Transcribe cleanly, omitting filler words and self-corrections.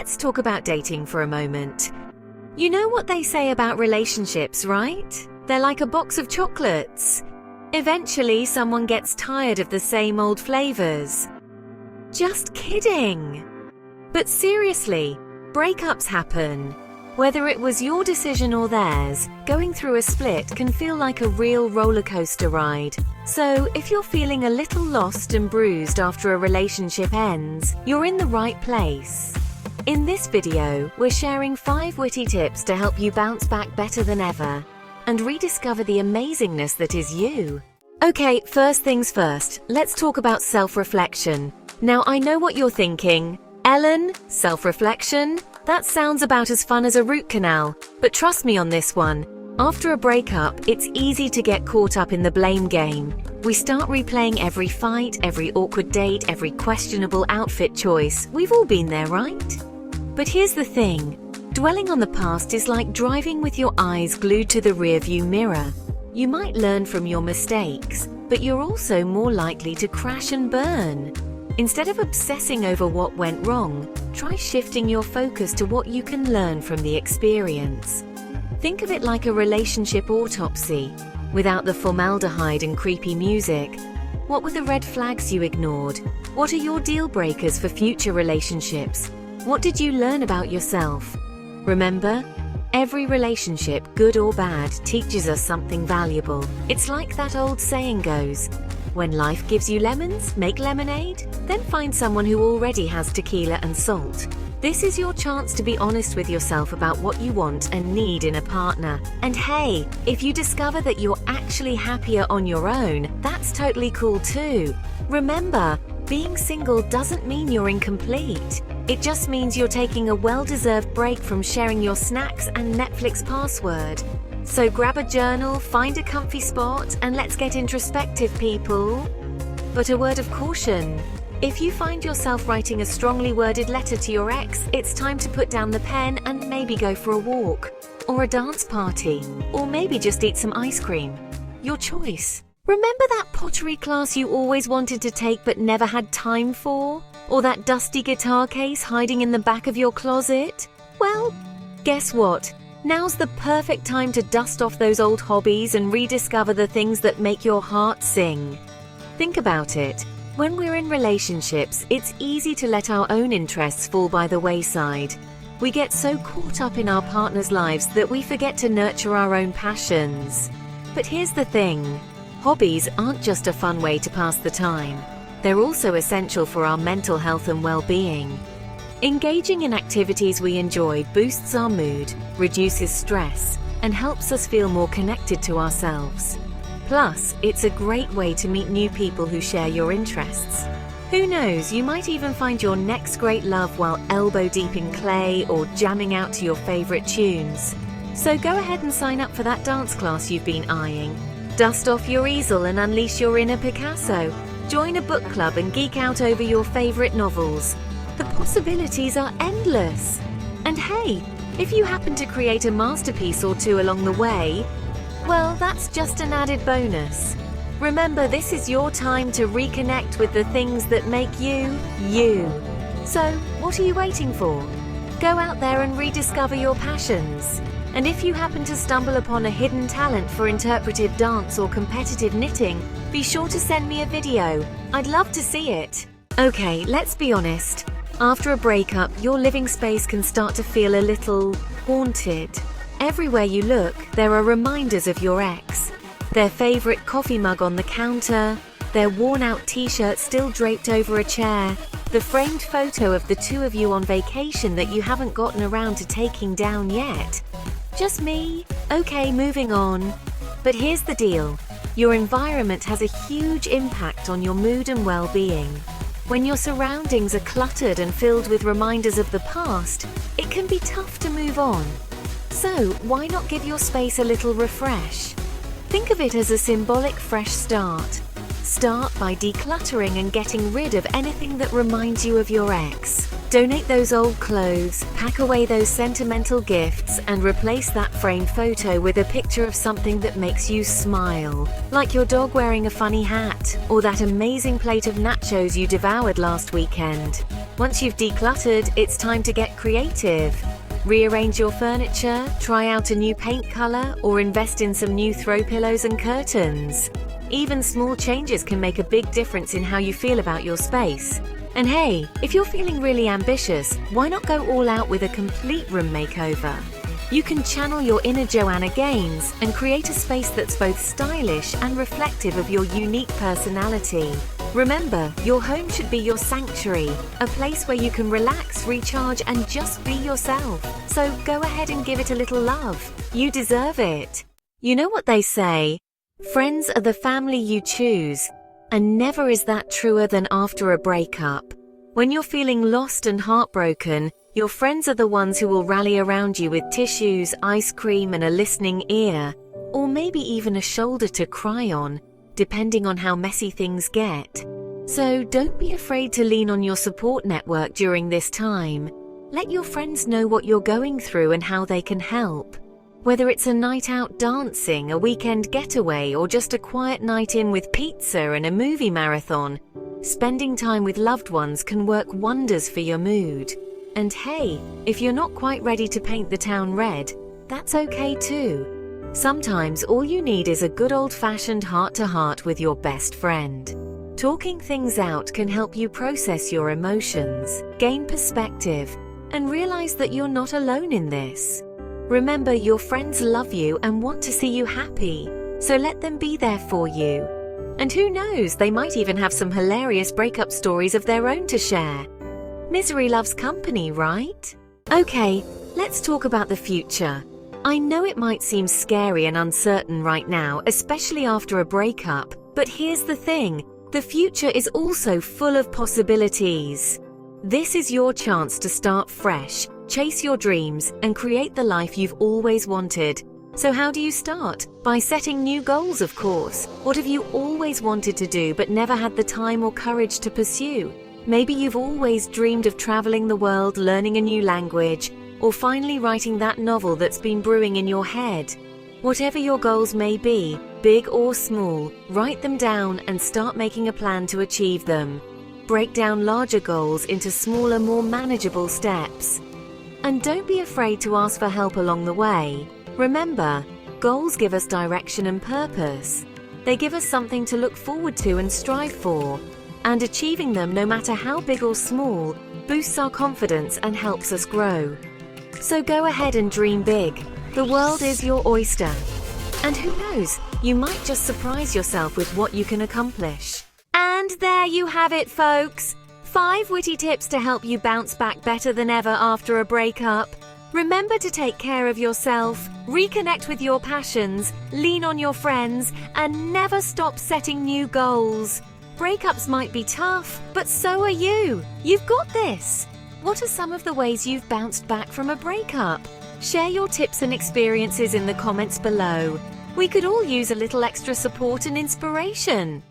let's talk about dating for a moment. You know what they say about relationships, right? They're like a box of chocolates. Eventually, someone gets tired of the same old flavors. Just kidding. But seriously, breakups happen. Whether it was your decision or theirs, going through a split can feel like a real roller coaster ride. So, if you're feeling a little lost and bruised after a relationship ends, you're in the right place. In this video, we're sharing 5 witty tips to help you bounce back better than ever and rediscover the amazingness that is you. Okay, first things first, let's talk about self-reflection. Now, I know what you're thinking. Ellen, self-reflection? That sounds about as fun as a root canal, but trust me on this one. After a breakup, it's easy to get caught up in the blame game. We start replaying every fight, every awkward date, every questionable outfit choice. We've all been there, right? But here's the thing. Dwelling on the past is like driving with your eyes glued to the rearview mirror. You might learn from your mistakes, but you're also more likely to crash and burn. Instead of obsessing over what went wrong, try shifting your focus to what you can learn from the experience. Think of it like a relationship autopsy, without the formaldehyde and creepy music. What were the red flags you ignored? What are your deal breakers for future relationships? What did you learn about yourself? Remember, every relationship, good or bad, teaches us something valuable. It's like that old saying goes, when life gives you lemons, make lemonade, then find someone who already has tequila and salt. This is your chance to be honest with yourself about what you want and need in a partner. And hey, if you discover that you're actually happier on your own, that's totally cool too. Remember, being single doesn't mean you're incomplete. It just means you're taking a well-deserved break from sharing your snacks and Netflix password. So grab a journal, find a comfy spot, and let's get introspective, people. But a word of caution. If you find yourself writing a strongly worded letter to your ex, it's time to put down the pen and maybe go for a walk, or a dance party, or maybe just eat some ice cream. Your choice. Remember that pottery class you always wanted to take but never had time for? Or that dusty guitar case hiding in the back of your closet? Well, guess what? Now's the perfect time to dust off those old hobbies and rediscover the things that make your heart sing. Think about it. When we're in relationships, it's easy to let our own interests fall by the wayside. We get so caught up in our partner's lives that we forget to nurture our own passions. But here's the thing. Hobbies aren't just a fun way to pass the time. They're also essential for our mental health and well-being. Engaging in activities we enjoy boosts our mood, reduces stress, and helps us feel more connected to ourselves. Plus, it's a great way to meet new people who share your interests. Who knows, you might even find your next great love while elbow deep in clay or jamming out to your favorite tunes. So go ahead and sign up for that dance class you've been eyeing. Dust off your easel and unleash your inner Picasso. Join a book club and geek out over your favorite novels. The possibilities are endless. And hey, if you happen to create a masterpiece or two along the way, well, that's just an added bonus. Remember, this is your time to reconnect with the things that make you, you. So, what are you waiting for? Go out there and rediscover your passions. And if you happen to stumble upon a hidden talent for interpretive dance or competitive knitting, be sure to send me a video. I'd love to see it. Okay, let's be honest. After a breakup, your living space can start to feel a little haunted. Everywhere you look, there are reminders of your ex. Their favorite coffee mug on the counter, their worn-out t-shirt still draped over a chair, the framed photo of the two of you on vacation that you haven't gotten around to taking down yet. Just me? Okay, moving on. But here's the deal. Your environment has a huge impact on your mood and well-being. When your surroundings are cluttered and filled with reminders of the past, it can be tough to move on. So, why not give your space a little refresh? Think of it as a symbolic fresh start. Start by decluttering and getting rid of anything that reminds you of your ex. Donate those old clothes, pack away those sentimental gifts, and replace that framed photo with a picture of something that makes you smile, like your dog wearing a funny hat, or that amazing plate of nachos you devoured last weekend. Once you've decluttered, it's time to get creative. Rearrange your furniture, try out a new paint color, or invest in some new throw pillows and curtains. Even small changes can make a big difference in how you feel about your space. And hey, if you're feeling really ambitious, why not go all out with a complete room makeover? You can channel your inner Joanna Gaines and create a space that's both stylish and reflective of your unique personality. Remember, your home should be your sanctuary, a place where you can relax, recharge, and just be yourself. So go ahead and give it a little love. You deserve it. You know what they say? Friends are the family you choose. And never is that truer than after a breakup. When you're feeling lost and heartbroken, your friends are the ones who will rally around you with tissues, ice cream, and a listening ear, or maybe even a shoulder to cry on, depending on how messy things get. So don't be afraid to lean on your support network during this time. Let your friends know what you're going through and how they can help. Whether it's a night out dancing, a weekend getaway, or just a quiet night in with pizza and a movie marathon, spending time with loved ones can work wonders for your mood. And hey, if you're not quite ready to paint the town red, that's okay too. Sometimes all you need is a good old-fashioned heart-to-heart with your best friend. Talking things out can help you process your emotions, gain perspective, and realize that you're not alone in this. Remember, your friends love you and want to see you happy, so let them be there for you. And who knows, they might even have some hilarious breakup stories of their own to share. Misery loves company, right? Okay, let's talk about the future. I know it might seem scary and uncertain right now, especially after a breakup, but here's the thing, the future is also full of possibilities. This is your chance to start fresh, chase your dreams, and create the life you've always wanted. So how do you start? By setting new goals, of course. What have you always wanted to do but never had the time or courage to pursue? Maybe you've always dreamed of traveling the world, learning a new language, or finally writing that novel that's been brewing in your head. Whatever your goals may be, big or small, write them down and start making a plan to achieve them. Break down larger goals into smaller, more manageable steps. And don't be afraid to ask for help along the way. Remember, goals give us direction and purpose. They give us something to look forward to and strive for. And achieving them, no matter how big or small, boosts our confidence and helps us grow. So go ahead and dream big. The world is your oyster. And who knows, you might just surprise yourself with what you can accomplish. And there you have it, folks. 5 witty tips to help you bounce back better than ever after a breakup. Remember to take care of yourself, reconnect with your passions, lean on your friends, and never stop setting new goals. Breakups might be tough, but so are you. You've got this. What are some of the ways you've bounced back from a breakup? Share your tips and experiences in the comments below. We could all use a little extra support and inspiration.